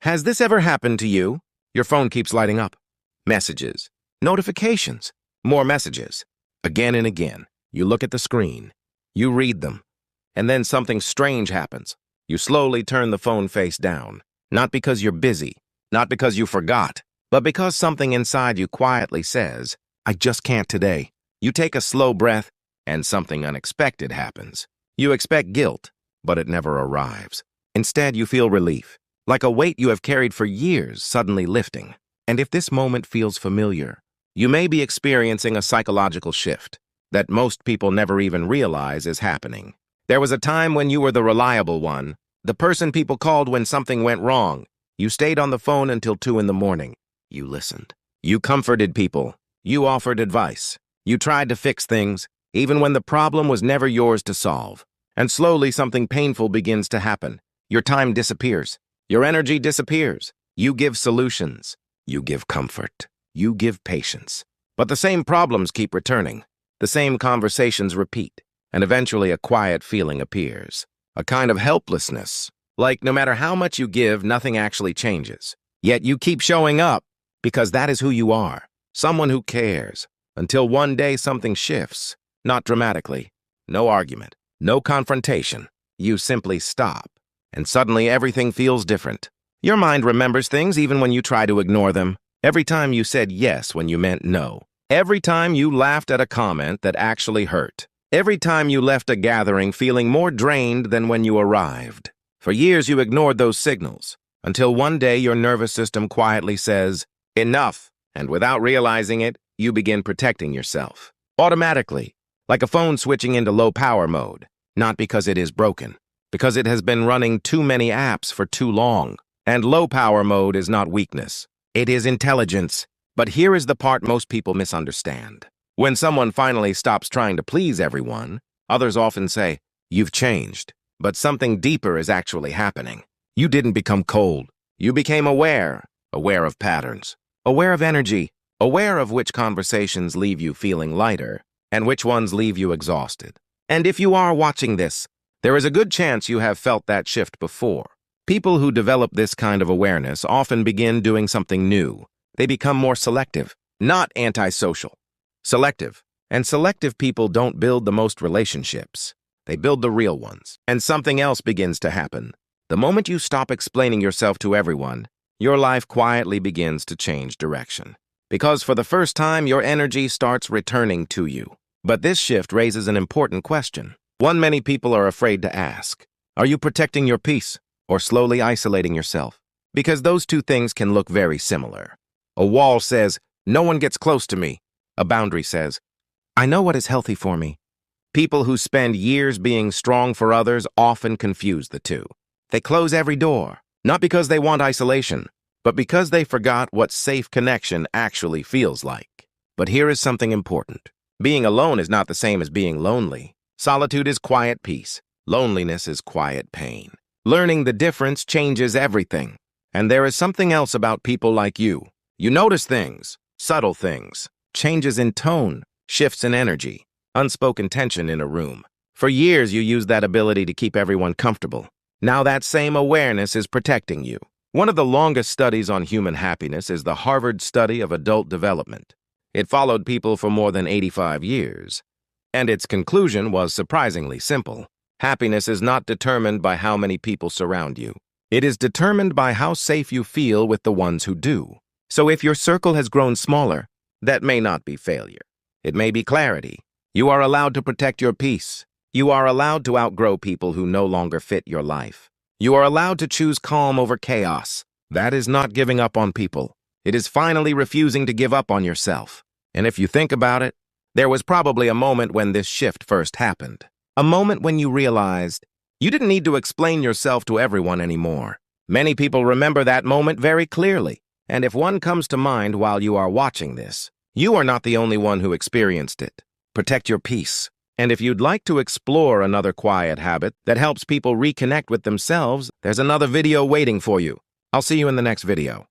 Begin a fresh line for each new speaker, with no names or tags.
Has this ever happened to you? Your phone keeps lighting up. Messages, notifications, more messages. Again and again, you look at the screen, you read them, and then something strange happens. You slowly turn the phone face down, not because you're busy, not because you forgot, but because something inside you quietly says, I just can't today. You take a slow breath, and something unexpected happens. You expect guilt, but it never arrives. Instead, you feel relief, like a weight you have carried for years suddenly lifting. And if this moment feels familiar, you may be experiencing a psychological shift that most people never even realize is happening. There was a time when you were the reliable one, the person people called when something went wrong. You stayed on the phone until 2 in the morning. You listened. You comforted people. You offered advice. You tried to fix things, even when the problem was never yours to solve. And slowly something painful begins to happen. Your time disappears. Your energy disappears. You give solutions. You give comfort. You give patience. But the same problems keep returning. The same conversations repeat. And eventually a quiet feeling appears. A kind of helplessness. Like no matter how much you give, nothing actually changes. Yet you keep showing up because that is who you are. Someone who cares. Until one day something shifts. Not dramatically. No argument. No confrontation. You simply stop. And suddenly everything feels different. Your mind remembers things even when you try to ignore them. Every time you said yes when you meant no. Every time you laughed at a comment that actually hurt. Every time you left a gathering feeling more drained than when you arrived. For years you ignored those signals, until one day your nervous system quietly says, enough, and without realizing it, you begin protecting yourself. Automatically, like a phone switching into low power mode, not because it is broken, because it has been running too many apps for too long. And low power mode is not weakness, it is intelligence. But here is the part most people misunderstand. When someone finally stops trying to please everyone, others often say, you've changed. But something deeper is actually happening. You didn't become cold. You became aware of patterns, aware of energy, aware of which conversations leave you feeling lighter and which ones leave you exhausted. And if you are watching this, there is a good chance you have felt that shift before. People who develop this kind of awareness often begin doing something new. They become more selective, not antisocial. Selective. And selective people don't build the most relationships. They build the real ones. And something else begins to happen. The moment you stop explaining yourself to everyone, your life quietly begins to change direction. Because for the first time, your energy starts returning to you. But this shift raises an important question. One many people are afraid to ask. Are you protecting your peace or slowly isolating yourself? Because those two things can look very similar. A wall says, no one gets close to me. A boundary says, I know what is healthy for me. People who spend years being strong for others often confuse the two. They close every door, not because they want isolation, but because they forgot what safe connection actually feels like. But here is something important. Being alone is not the same as being lonely. Solitude is quiet peace. Loneliness is quiet pain. Learning the difference changes everything. And there is something else about people like you. You notice things, subtle things, changes in tone, shifts in energy, unspoken tension in a room. For years, you used that ability to keep everyone comfortable. Now that same awareness is protecting you. One of the longest studies on human happiness is the Harvard study of adult development. It followed people for more than 85 years. And its conclusion was surprisingly simple. Happiness is not determined by how many people surround you. It is determined by how safe you feel with the ones who do. So if your circle has grown smaller, that may not be failure. It may be clarity. You are allowed to protect your peace. You are allowed to outgrow people who no longer fit your life. You are allowed to choose calm over chaos. That is not giving up on people. It is finally refusing to give up on yourself. And if you think about it, there was probably a moment when this shift first happened. A moment when you realized you didn't need to explain yourself to everyone anymore. Many people remember that moment very clearly. And if one comes to mind while you are watching this, you are not the only one who experienced it. Protect your peace. And if you'd like to explore another quiet habit that helps people reconnect with themselves, there's another video waiting for you. I'll see you in the next video.